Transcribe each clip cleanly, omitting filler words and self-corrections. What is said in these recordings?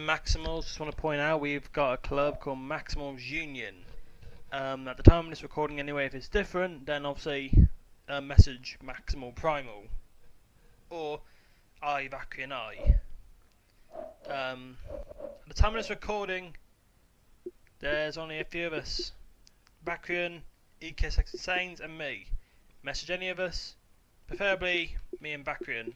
Maximals. Just want to point out we've got a club called Maximals Union. At the time of this recording anyway, if it's different, then obviously message Maximal Primal or Valkyrie and I. At the time of this recording, there's only a few of us. Valkyrie, EK6 Saints and me. Message any of us, preferably me and Valkyrie.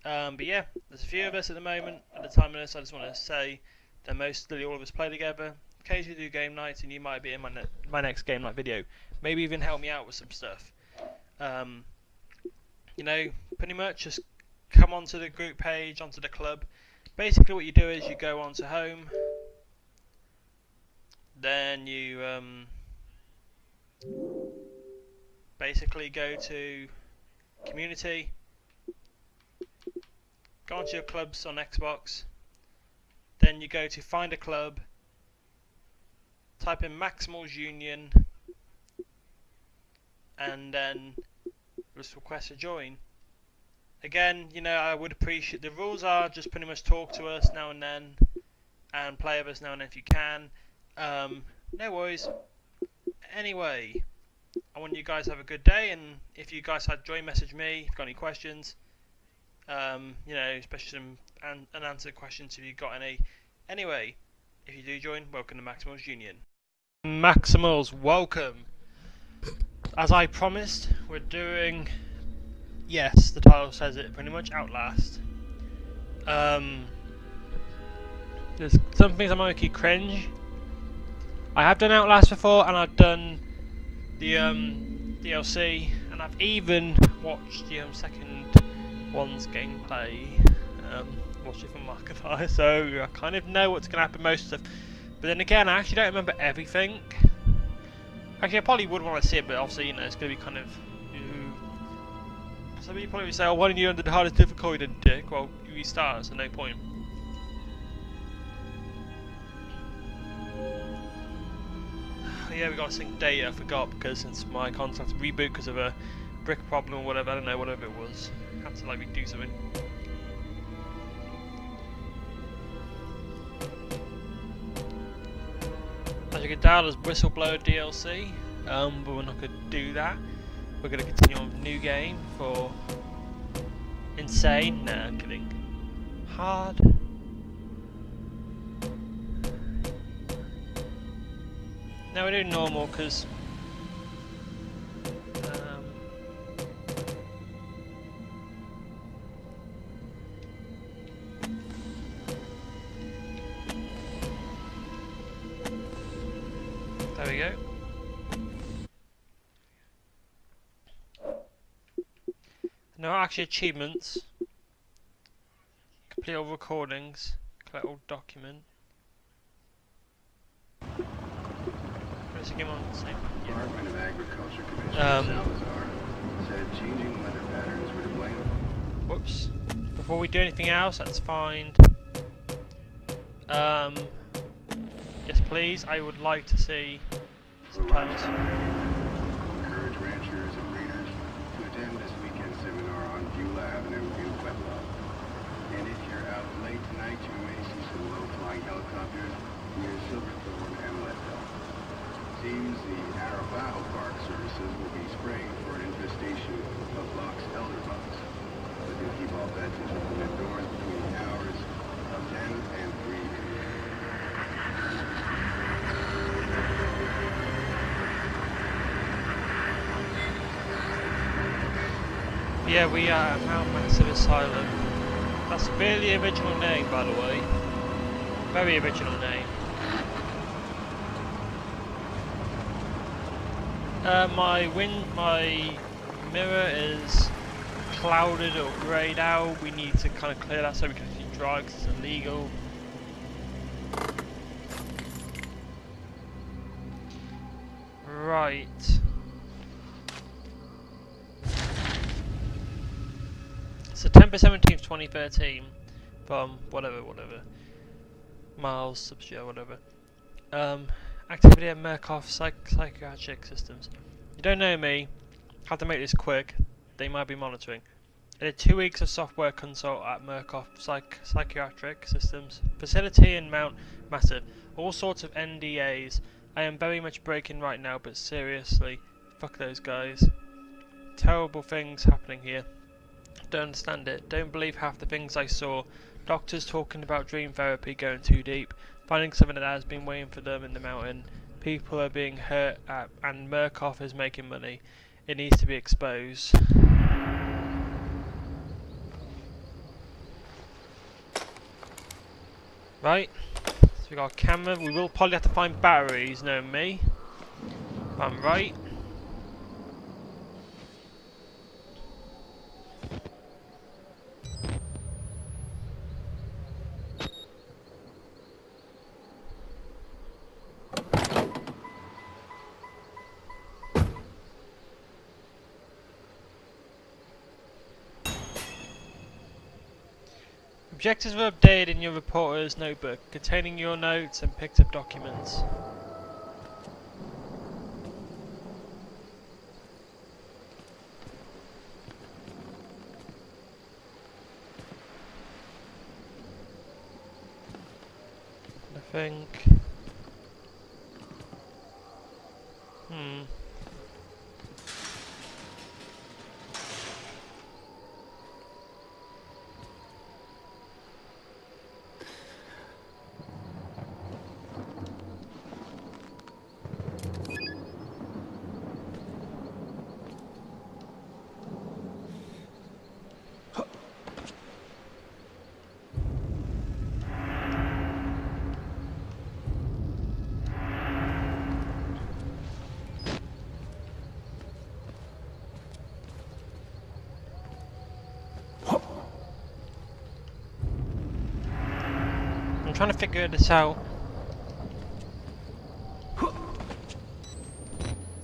But yeah, there's a few of us at the moment. At the time of this, I just want to say that mostly all of us play together. Occasionally do game nights, and you might be in my next game night video. Maybe even help me out with some stuff. You know, pretty much just come onto the group page, onto the club. Basically, what you do is you go onto home, then you basically go to community. Go onto your clubs on Xbox, then you go to find a club, type in Maximals Union, and then just request to join. Again, you know, I would appreciate, the rules are just pretty much talk to us now and then, and play with us now and then if you can. No worries. Anyway, I want you guys to have a good day, and if you guys had join, message me if you've got any questions. You know, especially some unanswered questions if you've got any. Anyway, if you do join, welcome to Maximals Union. Maximals, welcome. As I promised, we're doing, yes, the title says it pretty much, Outlast. There's some things that might make you cringe. I have done Outlast before, and I've done the DLC, and I've even watched the second one's gameplay, watch it from Markiplier, so I kind of know what's going to happen most of. But then again, I actually don't remember everything. Actually, I probably would want to see it, but obviously, you know, it's going to be kind of. Some people probably say, "Oh, why didn't you under the hardest difficulty, then, Dick?" Well, you restart, so no point. Yeah, we got to sync data. I forgot because since my console's had to reboot because of a brick problem or whatever, I don't know, whatever it was. Had to like redo something. As you can tell, there's Whistleblower DLC, but we're not going to do that. We're going to continue on with new game for insane. Nah, I'm kidding. Hard. No, we're doing normal because. There we go. No, actually achievements. Complete all recordings. Collect all document. Where's the game on the same? Department of Agriculture Commissioner Salazar said changing weather patterns were to blame. Whoops. Before we do anything else, let's find. Yes, please. I would like to see subtitles. Encourage ranchers and breeders to attend this weekend seminar on Beulah Avenue in Pueblo. And if you're out late tonight, you may see some low-flying helicopters near Silverthorne and Leadville. Seems the Arapaho Park Services will be spraying for an infestation of box elderbugs. But they'll keep all pets and children indoors between the hours of 10 and 3 p.m. Yeah, we are at Mount Massive Asylum. That's a really original name, by the way. Very original name. My mirror is clouded or greyed out. We need to kind of clear that so we can actually drive because it's illegal. Right. September 17th, 2013, from whatever, Miles, substitute, whatever. Activity at Murkoff Psychiatric Systems. You don't know me, have to make this quick, they might be monitoring. I did 2 weeks of software consult at Murkoff Psychiatric Systems facility in Mount Massive. All sorts of NDAs. I am very much breaking right now, but seriously, fuck those guys. Terrible things happening here. Don't understand it. Don't believe half the things I saw. Doctors talking about dream therapy going too deep. Finding something that has been waiting for them in the mountain. People are being hurt and Murkoff is making money. It needs to be exposed. Right, so we got a camera. We will probably have to find batteries, knowing me. If I'm right. Objectives were updated in your reporter's notebook, containing your notes and picked up documents. I think... I'm trying to figure this out.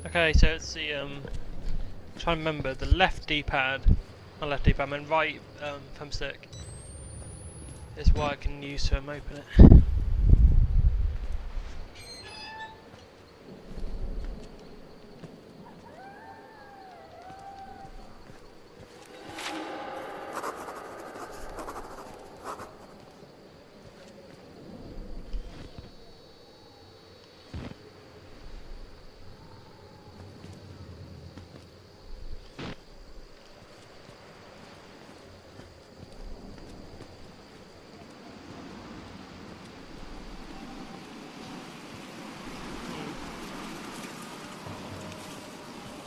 Okay, so it's the try and remember the left D-pad, not left D-pad, I mean right thumbstick is what I can use to open it.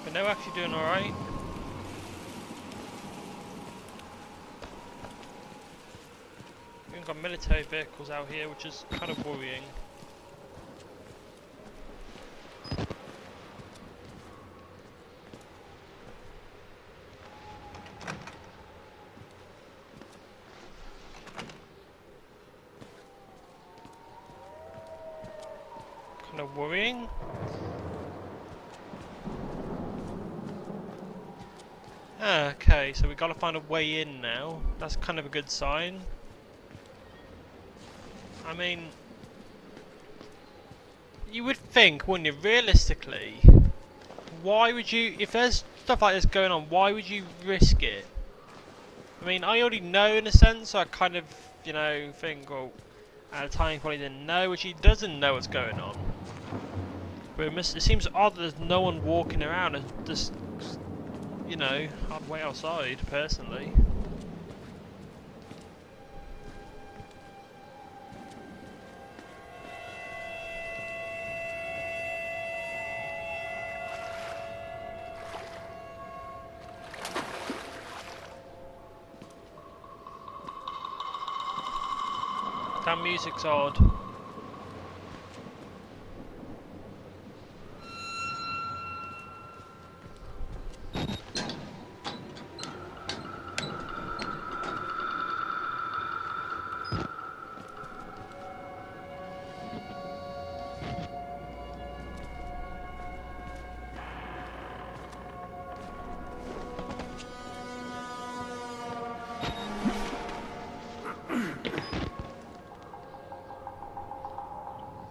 But they're actually doing alright. We've got military vehicles out here, which is kind of worrying. Kind of worrying. Okay, so we got to find a way in now. That's kind of a good sign. I mean, you would think, wouldn't you, realistically, why would you, if there's stuff like this going on, why would you risk it? I mean, I already know in a sense, so I kind of, you know, think, well, at the time he probably didn't know, which he doesn't know what's going on. But it seems odd that there's no one walking around and just, you know, I'd wait outside, personally. That music's odd.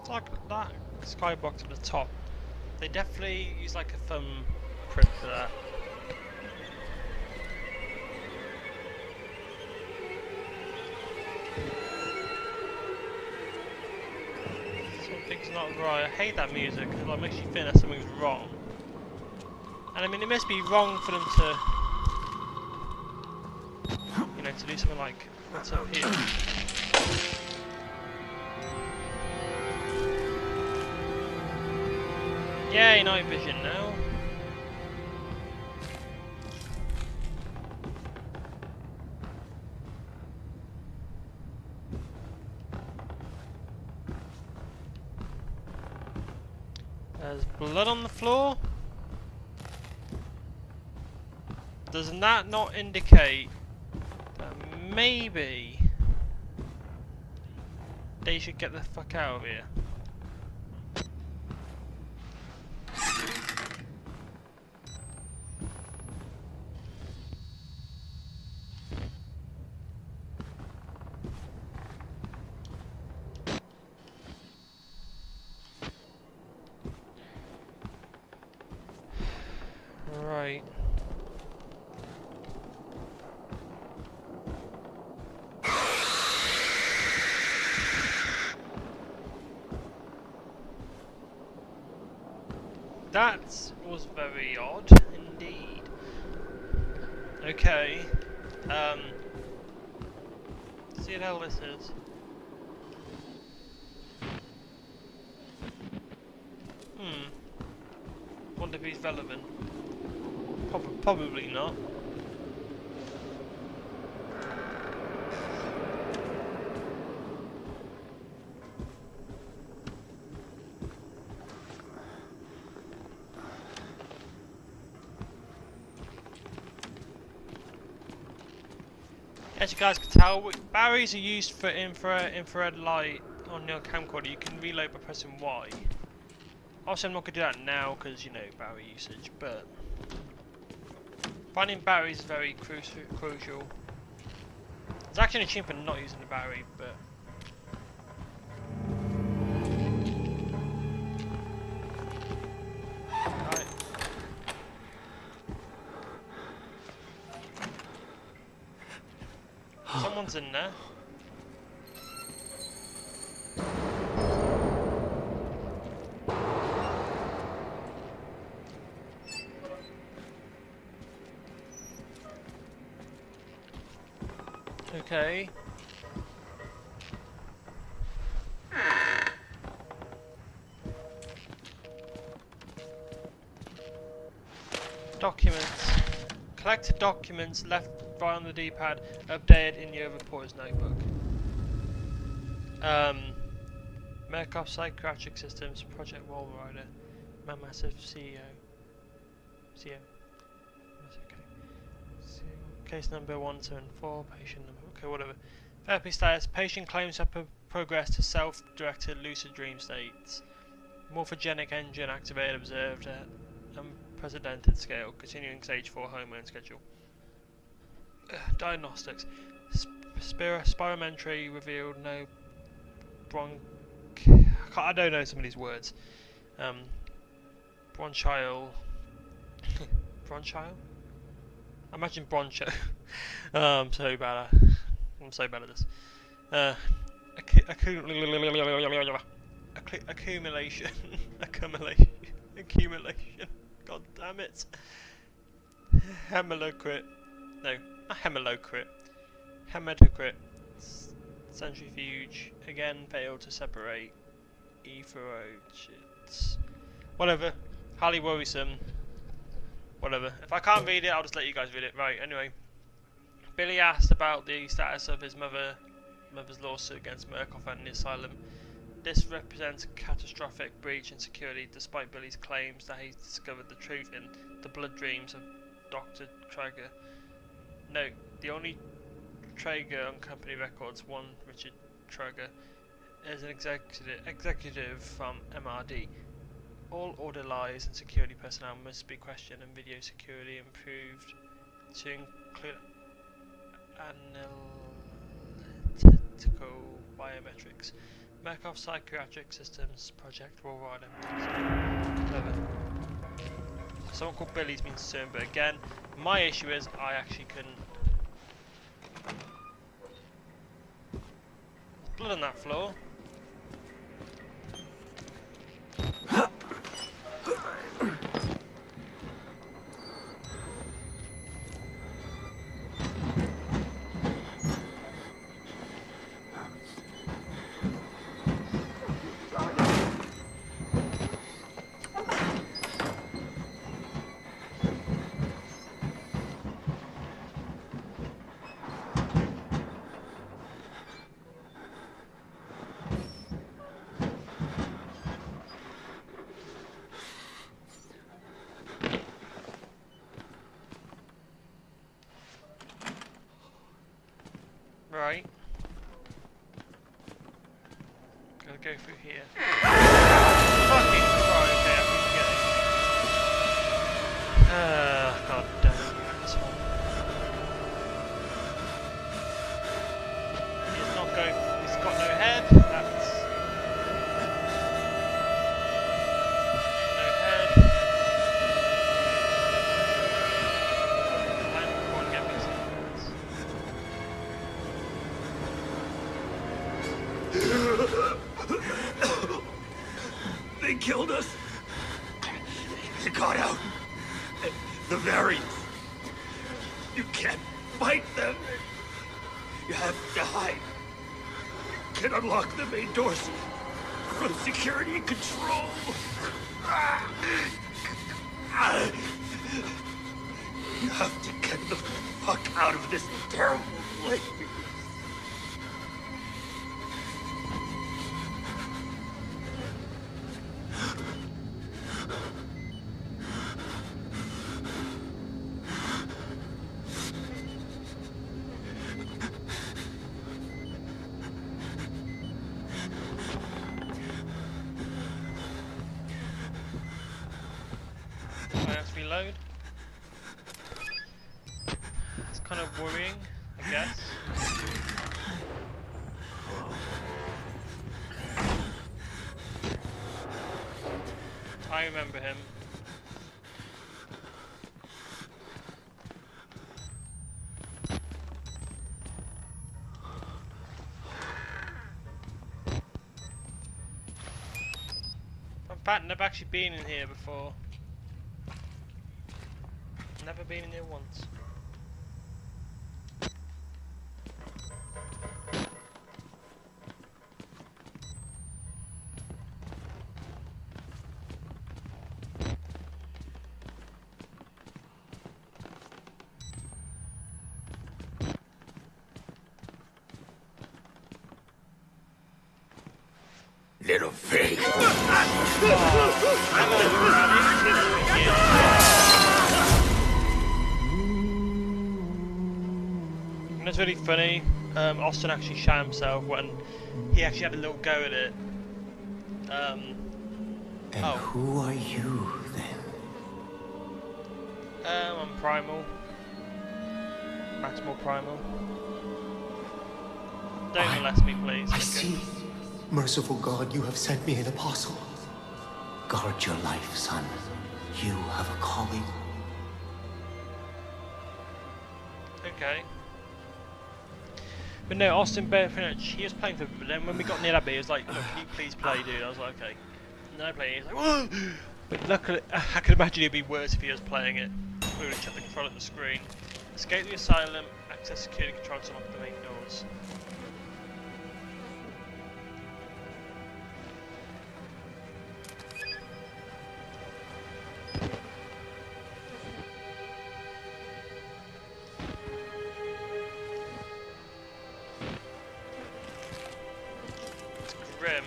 Like that skybox at the top, they definitely use like a thumb print for that. Something's not right. I hate that music. It like makes you think that something's wrong. And I mean, it must be wrong for them to, you know, to do something like what's up here. Yay, night vision now. There's blood on the floor. Does that not indicate that maybe they should get the fuck out of here? Right. That was very odd indeed. Okay. See what hell this is. Wonder if he's relevant. Probably not. As you guys can tell, batteries are used for infrared light on your camcorder. You can reload by pressing Y. Obviously, I'm not going to do that now because, you know, battery usage, but finding batteries is very crucial. It's actually an achievement not using the battery, but right. Someone's in there. Okay. Documents. Collected documents left right on the D-pad, updated in your reporter's notebook. Murkoff Psychiatric Systems, Project Wall Rider, Massive CEO. CEO. That's okay. Case number 174, patient number. Okay, whatever. Therapy status. Patient claims to have progressed to self-directed lucid dream states. Morphogenic engine activated observed at unprecedented scale. Continuing stage 4 hormone schedule. Diagnostics. Spirometry revealed no I don't know some of these words. Bronchial. Bronchial? I imagine broncho. I'm so bad at this. Accumulation. Accumulation. God damn it. Hemelocrit. No, not hemelocrit. Hematocrit. Centrifuge. Again, failed to separate. Ephorochits. Whatever. Highly worrisome. Whatever. If I can't read it, I'll just let you guys read it. Right, anyway. Billy asked about the status of his mother's lawsuit against Murkoff and the asylum. This represents a catastrophic breach in security, despite Billy's claims that he's discovered the truth in the blood dreams of Dr. Traeger. Note, the only Traeger on company records, one Richard Traeger, is an executive from MRD. All order lies and security personnel must be questioned and video security improved to include analytical biometrics. Murkoff Psychiatric Systems Project Wall Rider. Someone called Billy's been sued, but again, my issue is I actually couldn't. level on that floor. Right. Gotta go through here. Fucking Christ, okay, I keep forgetting. God damn it, Maximal. He's not going, he's got no head, that's... No head. And go and get me some words. They killed us. They got out. The variants. You can't fight them. You have to hide. You can unlock the main doors from security control. You have to get the fuck out of this terrible place. Let's reload. It's kind of worrying, I guess. I remember him. In fact, I've actually been in here before. Never been in here once. Little pig. And it's really funny. Austin actually shot himself when he actually had a little go at it. And who are you then? I'm Primal. Maximal Primal. Don't molest me, please. I see. Merciful God, you have sent me an apostle. Guard your life, son. You have a calling. Okay. But no, Austin Bearfinch, he was playing for, but then when we got near that bit, he was like, look, can you please play, dude? I was like, okay. No play. He's like, whoa! But luckily, I can imagine it'd be worse if he was playing it. We would have shut the control of the screen. Escape the asylum, access security control to unlock the main doors. Grim.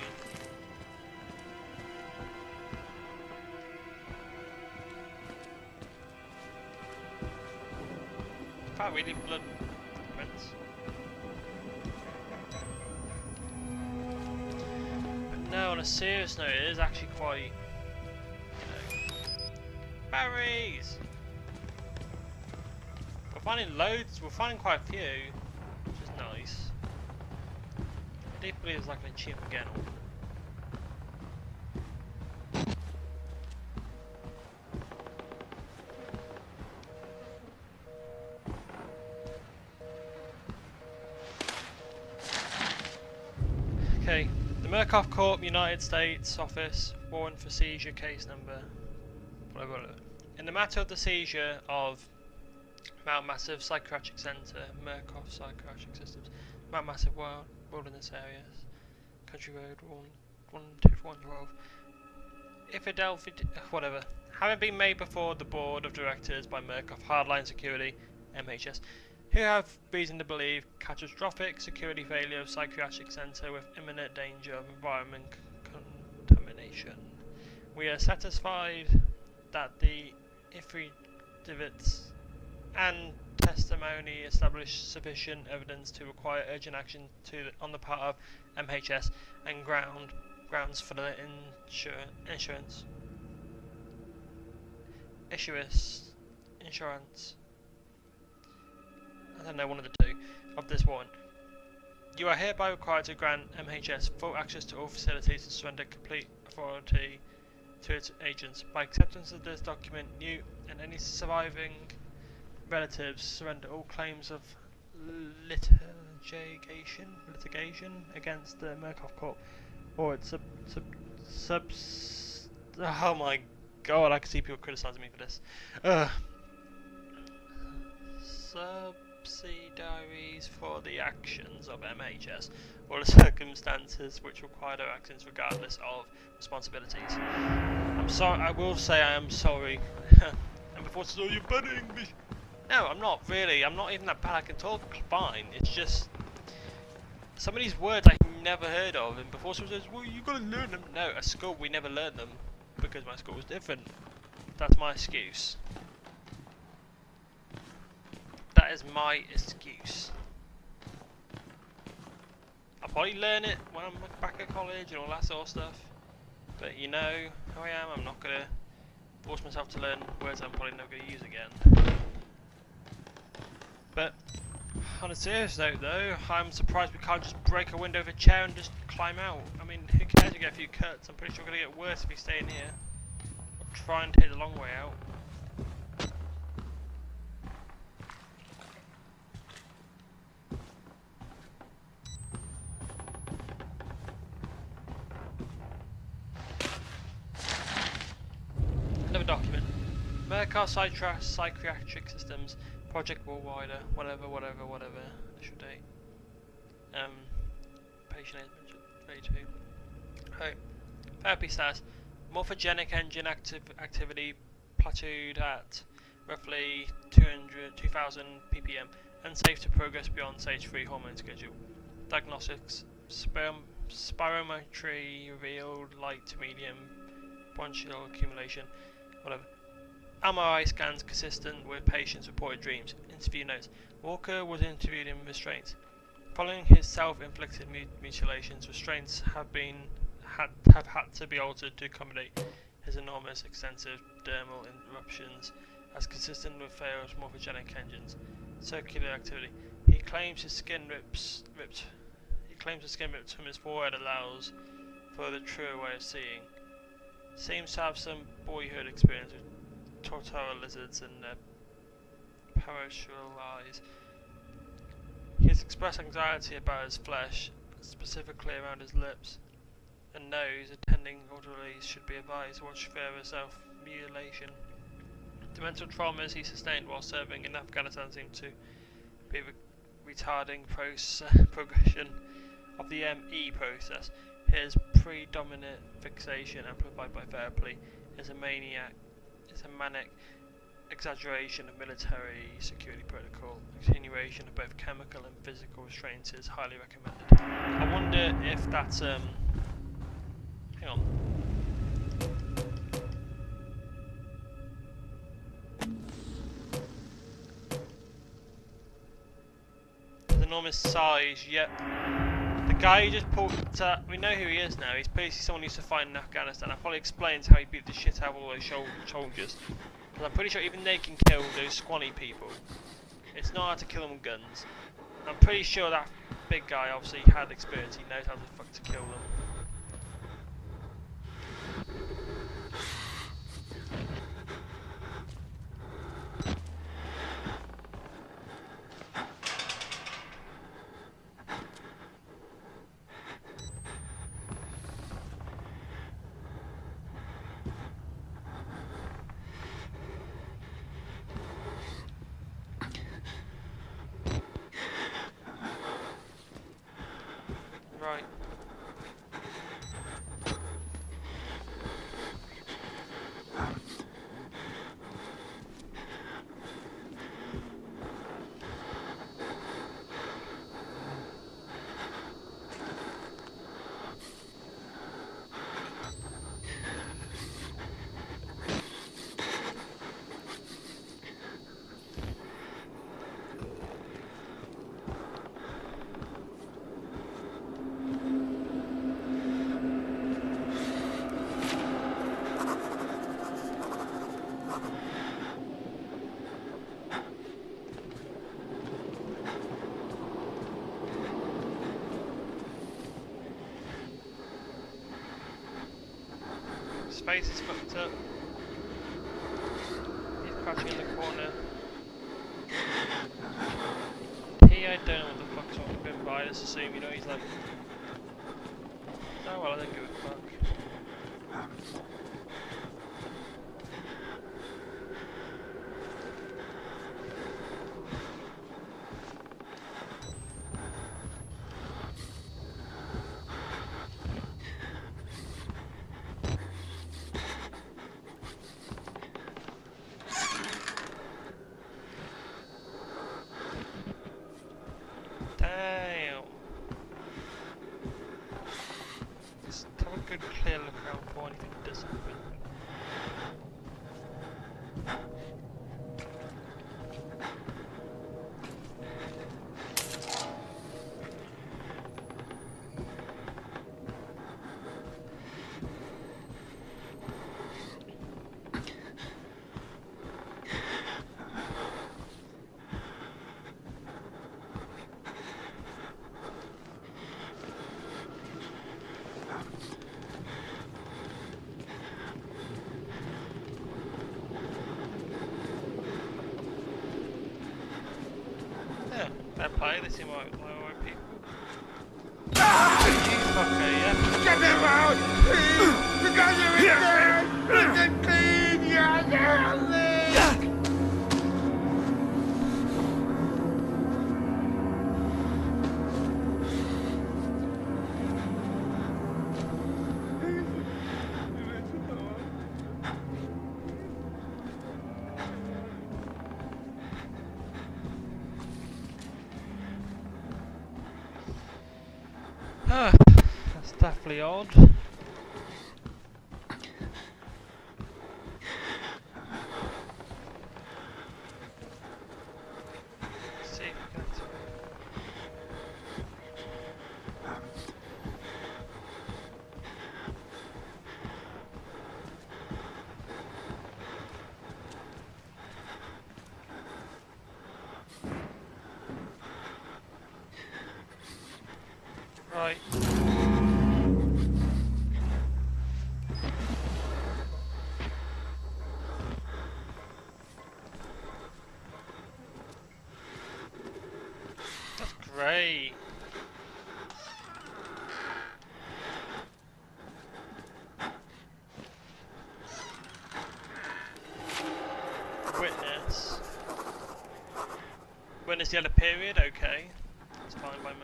In fact, we need blood footprints. But no, on a serious note, it is actually quite, you know, berries. We're finding loads. We're finding quite a few, which is nice. I do believe it's like an achievement again. Murkoff Corp, United States Office, warrant for seizure, case number. Whatever. In the matter of the seizure of Mount Massive Psychiatric Centre, Murkoff Psychiatric Systems, Mount Massive Wilderness Areas, Country Road 12112. Whatever. Having been made before the board of directors by Murkoff Hardline Security, MHS, who have reason to believe catastrophic security failure of psychiatric centre with imminent danger of environment contamination. We are satisfied that the affidavits and testimony establish sufficient evidence to require urgent action on the part of MHS and grounds for the insurance. I don't know, one of the two of this warrant. You are hereby required to grant MHS full access to all facilities and surrender complete authority to its agents. By acceptance of this document, you and any surviving relatives surrender all claims of litigation against the Murkoff Corp or its oh my god, I can see people criticising me for this. Subsidiaries for the actions of MHS or the circumstances which require their actions regardless of responsibilities. I'm sorry, I will say I am sorry. And before it's all you're bad English. No, I'm not really. I'm not even that bad. I can talk fine. It's just some of these words I've never heard of, and before someone says, well, you gotta learn them. No, at school we never learned them because my school was different. That's my excuse. That is my excuse. I'll probably learn it when I'm back at college and all that sort of stuff. But you know who I am, I'm not gonna force myself to learn words I'm probably never gonna use again. But on a serious note though, I'm surprised we can't just break a window of a chair and just climb out. I mean, who cares if you get a few cuts? I'm pretty sure we're gonna get worse if we stay in here. Or try and take the long way out. Another document. Murkoff Psychiatric Systems, Project Worldwider, whatever. Initial date. Patient age 32. Right. Therapy status. Morphogenic engine activity plateaued at roughly 2000 ppm and safe to progress beyond stage 3 hormone schedule. Diagnostics. Spirometry revealed light to medium bronchial accumulation. Whatever. MRI scans consistent with patient's reported dreams. Interview notes. Walker was interviewed in restraints. Following his self-inflicted mutilations, restraints have had to be altered to accommodate his enormous, extensive dermal eruptions, as consistent with Pharo's morphogenic engines. Circular activity. He claims his skin ripped from his forehead allows for the truer way of seeing. Seems to have some boyhood experience with tortoise lizards and their parochial eyes. He has expressed anxiety about his flesh, specifically around his lips and nose. Attending orderlies should be advised to watch further self-mutilation. The mental traumas he sustained while serving in Afghanistan seem to be retarding progression of the ME process. His predominant fixation, amplified by therapy, is a manic exaggeration of military security protocol. Continuation of both chemical and physical restraints is highly recommended. I wonder if that's hang on. His enormous size, yep. The guy who just pulled, we know who he is now. He's basically someone who used to fight in Afghanistan. That probably explains how he beat the shit out of all those soldiers. Because I'm pretty sure even they can kill those scrawny people. It's not hard to kill them with guns. I'm pretty sure that big guy obviously had experience. He knows how the fuck to kill them. Right. Space is fucked up. He's crouching in the corner. He, I don't know what the fuck's wrong with him, but I just assume, you know, he's like, oh well, I don't give a fuck. Damn. Just have a good clear look around for anything does happen. Yeah, fair play, they seem like alright people. You fucker, yeah? Get them out! Please! Because you're in there! Let them clean your legs! That's definitely odd. Let's see if we can right. That's great. Witness. Witness the other period, okay. That's fine by me.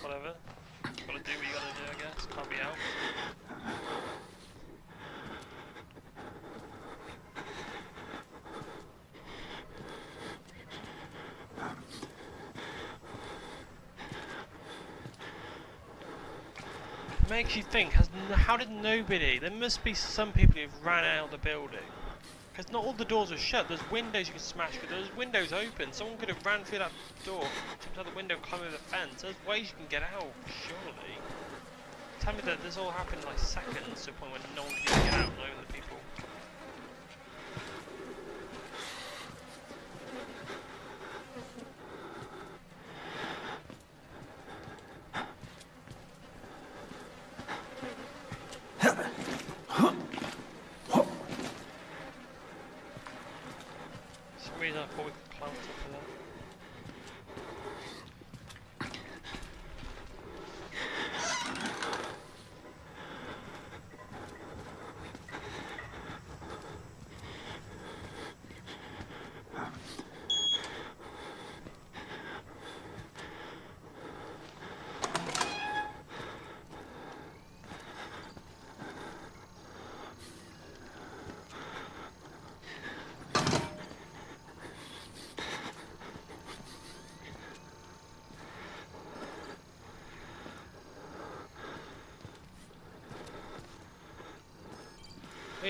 Whatever. Gotta do what you gotta do, I guess. Can't be out. Makes you think, how did nobody... There must be some people who've ran out of the building. Because not all the doors are shut. There's windows you can smash through. There's windows open. Someone could have ran through that door, jumped out the window, climbed over the fence. There's ways you can get out, surely. Tell me that this all happened in like seconds to a point where no one can get out, not even the people. For some reason I thought we could climb on top of that.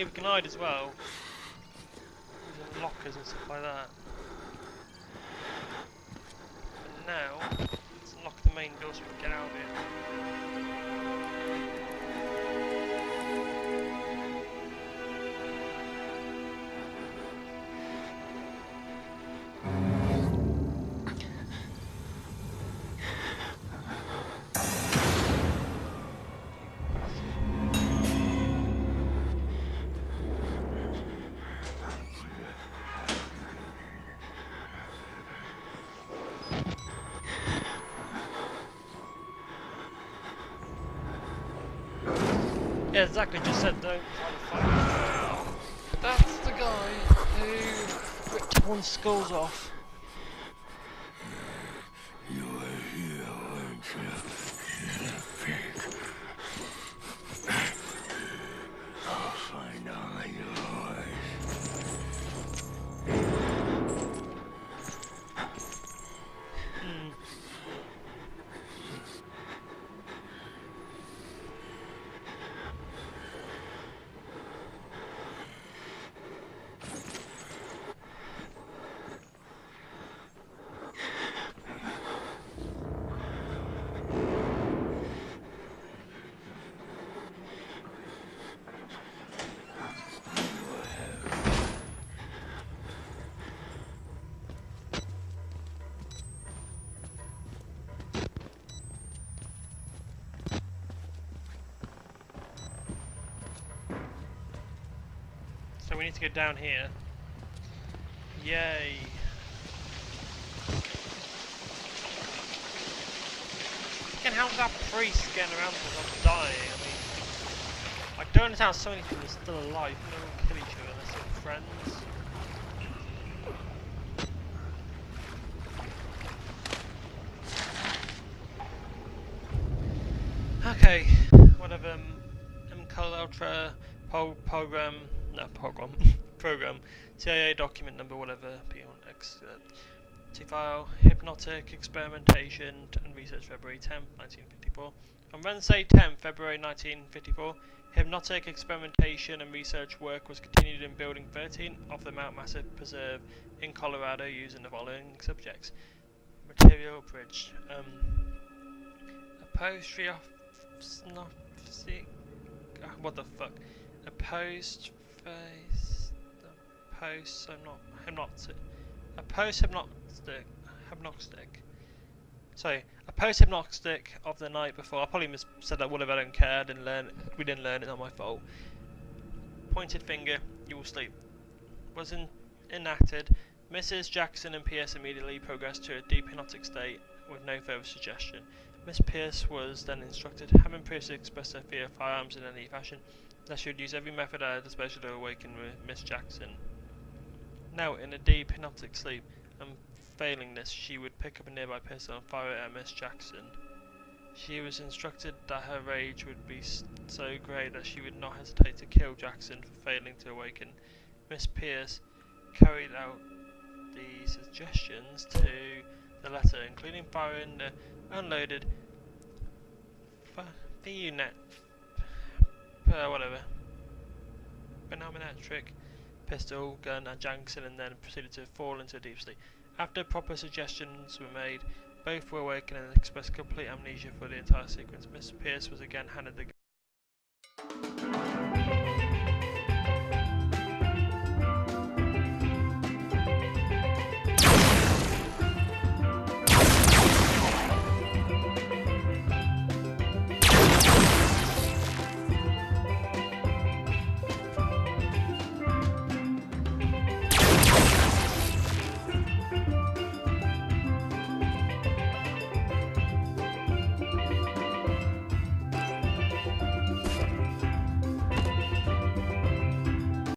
apparently we can hide as well. Using lockers and stuff like that. But now, let's unlock the main door so we can get out of here. Yeah, exactly, just said don't try to fight. That's the guy who ripped everyone's skulls off. You were here, weren't you? Pig. I'll find all yours. So we need to go down here. Yay. Again, how's that priest getting around without dying? I mean, I don't understand how so many people are still alive. No one kill each other unless they're friends. Okay, whatever. MCAL Ultra program, program, CIA document number, whatever. P1X. To file hypnotic experimentation and research February 10th, 1954. On Wednesday 10th February 1954, hypnotic experimentation and research work was continued in Building 13 of the Mount Massive Preserve in Colorado using the following subjects. Material bridge. Upholstery of what the fuck? A post face. A post hypnostic. Sorry, a post hypnostic of the night before. I probably said that whatever. I don't care. We didn't learn it. Not my fault. Pointed finger. You will sleep. Was enacted. Mrs. Jackson and Pierce immediately progressed to a deep hypnotic state with no further suggestion. Miss Pierce was then instructed, having previously expressed her fear of firearms in any fashion, that she would use every method at her disposal to awaken Miss Jackson. Now, in a deep hypnotic sleep, and failing this, she would pick up a nearby pistol and fire it at Miss Jackson. She was instructed that her rage would be so great that she would not hesitate to kill Jackson for failing to awaken. Miss Pierce carried out the suggestions to the letter, including firing the unloaded phenometric pistol gun at Jackson, and then proceeded to fall into a deep sleep. After proper suggestions were made, both were awakened and expressed complete amnesia for the entire sequence. Miss Pierce was again handed the gun.